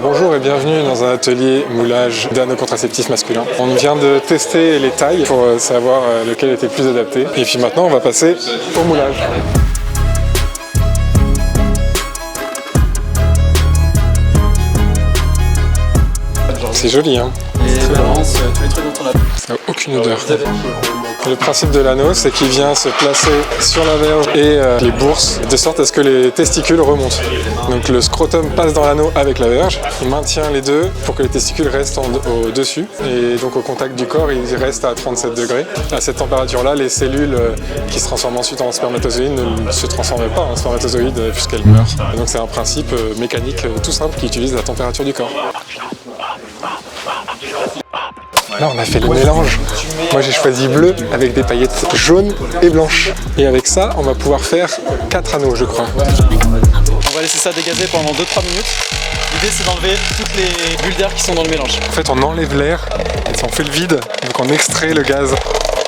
Bonjour et bienvenue dans un atelier moulage d'anneaux contraceptifs masculins. On vient de tester les tailles pour savoir lequel était le plus adapté. Et puis maintenant on va passer au moulage. C'est joli hein. Les balances, tous les trucs dont on a... Ça n'a aucune odeur. Le principe de l'anneau, c'est qu'il vient se placer sur la verge et les bourses, de sorte à ce que les testicules remontent. Donc le scrotum passe dans l'anneau avec la verge, il maintient les deux pour que les testicules restent au-dessus. Et donc au contact du corps, ils restent à 37 degrés. À cette température-là, les cellules qui se transforment ensuite en spermatozoïdes ne se transforment pas en spermatozoïdes puisqu'elles meurent. Et donc c'est un principe mécanique tout simple qui utilise la température du corps. Là on a fait le mélange. Moi j'ai choisi bleu avec des paillettes jaunes et blanches. Et avec ça on va pouvoir faire 4 anneaux je crois. On va laisser ça dégazer pendant 2-3 minutes. L'idée c'est d'enlever toutes les bulles d'air qui sont dans le mélange. En fait on enlève l'air et on fait le vide, donc on extrait le gaz.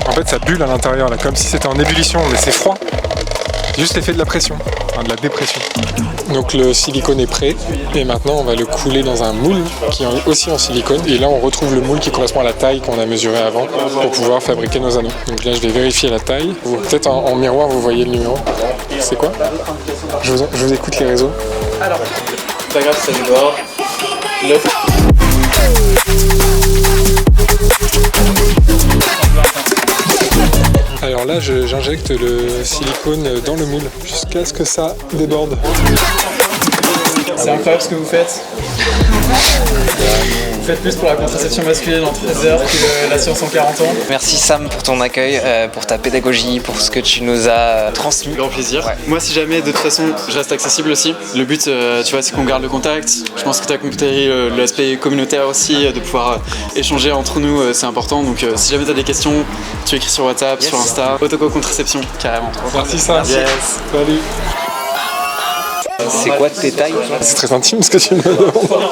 En fait ça bulle à l'intérieur là, comme si c'était en ébullition, mais c'est froid. C'est juste l'effet de la pression, enfin de la dépression. Donc le silicone est prêt et maintenant on va le couler dans un moule qui est aussi en silicone et là on retrouve le moule qui correspond à la taille qu'on a mesurée avant pour pouvoir fabriquer nos anneaux. Donc là je vais vérifier la taille. Peut-être en miroir vous voyez le numéro. C'est quoi? Je vous écoute les réseaux. Alors, pas grave, ça déborde. Alors là j'injecte le silicone dans le moule jusqu'à ce que ça déborde. C'est incroyable ce que vous faites. Vous faites plus pour la contraception masculine en 13 heures que la science en 40 ans. Merci Sam pour ton accueil, pour ta pédagogie, pour ce que tu nous as transmis. Grand plaisir. Ouais. Moi si jamais de toute façon je reste accessible aussi. Le but tu vois c'est qu'on garde le contact. Je pense que tu as compris l'aspect communautaire aussi, de pouvoir échanger entre nous, c'est important. Donc si jamais tu as des questions, tu écris sur WhatsApp, sur Insta. Autoco contraception carrément. Merci Sam. Yes. Salut. C'est quoi tes tailles? C'est très intime ce que tu me demandes.